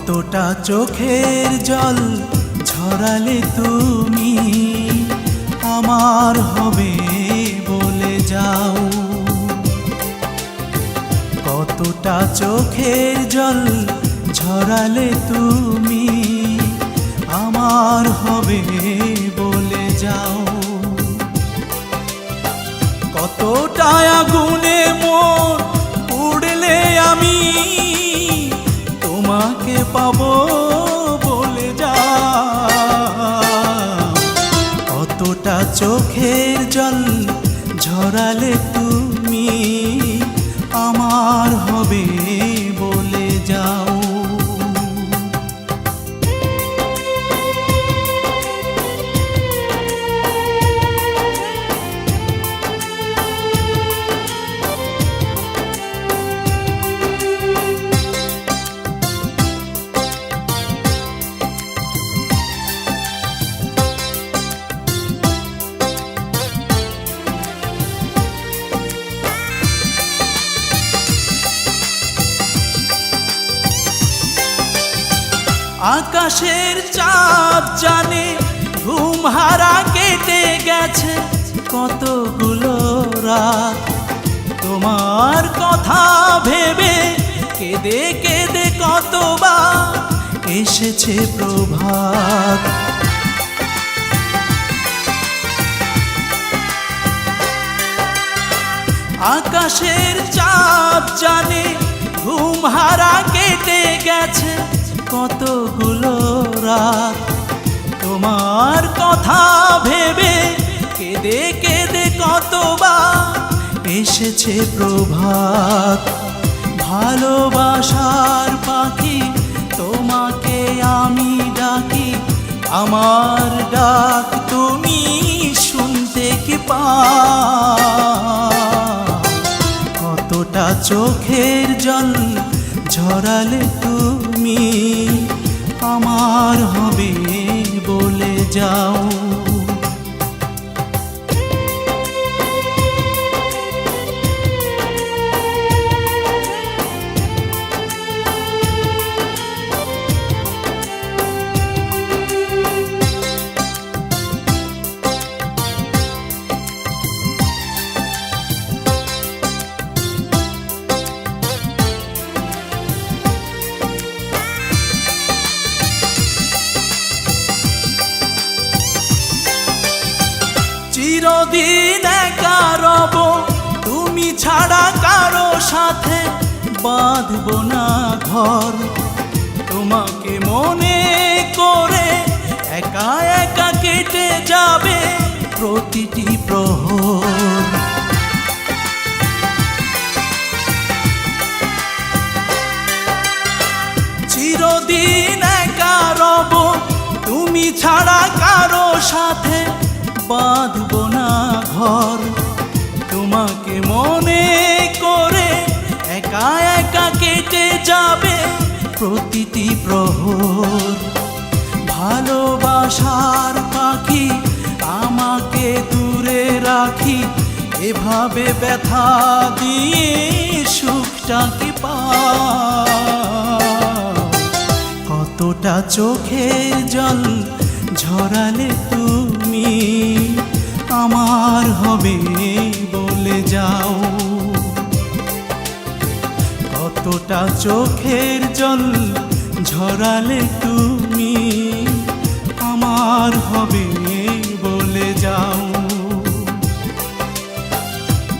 কতটা চোখের জল ঝরালে তুমি আমার হবে বলে যাও। কতটা চোখের জল ঝরালে তুমি আমার হবে বলে যাও। কতটা আগুনে মোর পুড়লে আমি তোমাকে পাবো বলে যাও। কতটা চোখের জল ঝরালে তুমি আমার হবে বলে যাও। আকাশের চাঁদ জানে ঘুমহারা কেটে গেছে কতগুলো রাত। তোমার কথা ভেবে কেঁদে কেঁদে কতবার এসেছে প্রভাত। আকাশের চাঁদ জানে ঘুমহারা কেটে গেছে কতগুলো রাত। তোমার কথা ভেবে কেঁদে কেঁদে কতবার এসেছে প্রভাত। ভালোবাসার পাখি তোমাকে আমি ডাকি, আমার ডাক তুমি শুনতে কি পাও? কতটা চোখের জল ঝরালে তুমি আমার হবে বলে যাও। চিরদিন একা রব তুমি ছাড়া কারো সাথে বাঁধব না ঘর। তোমাকে মনে করে একা একা কেটে যাবে প্রতিটি প্রহর। চিরদিন একা রব তুমি ছাড়া কারো সাথে বাঁধব না ঘর। তোমাকে মনে করে একা একা কেটে যাবে প্রতিটি প্রহর। ভালোবাসার পাখি আমাকে দূরে রাখি, এভাবে ব্যথা দিয়ে সুখটা কি পাও? কতটা চোখের জল ঝরালে তুমি আমার হবে বলে যাও। কতটা চোখের জল ঝরালে তুমি আমার হবে বলে যাও।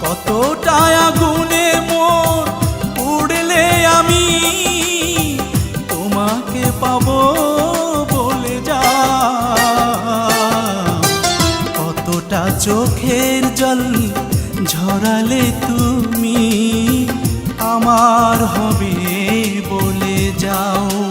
কতটা আগুনে মোর পুড়লে আমি তোমাকে পাবো বলে যাও। কতটা চোখের জল ঝরালে তুমি আমার হবে বলে যাও।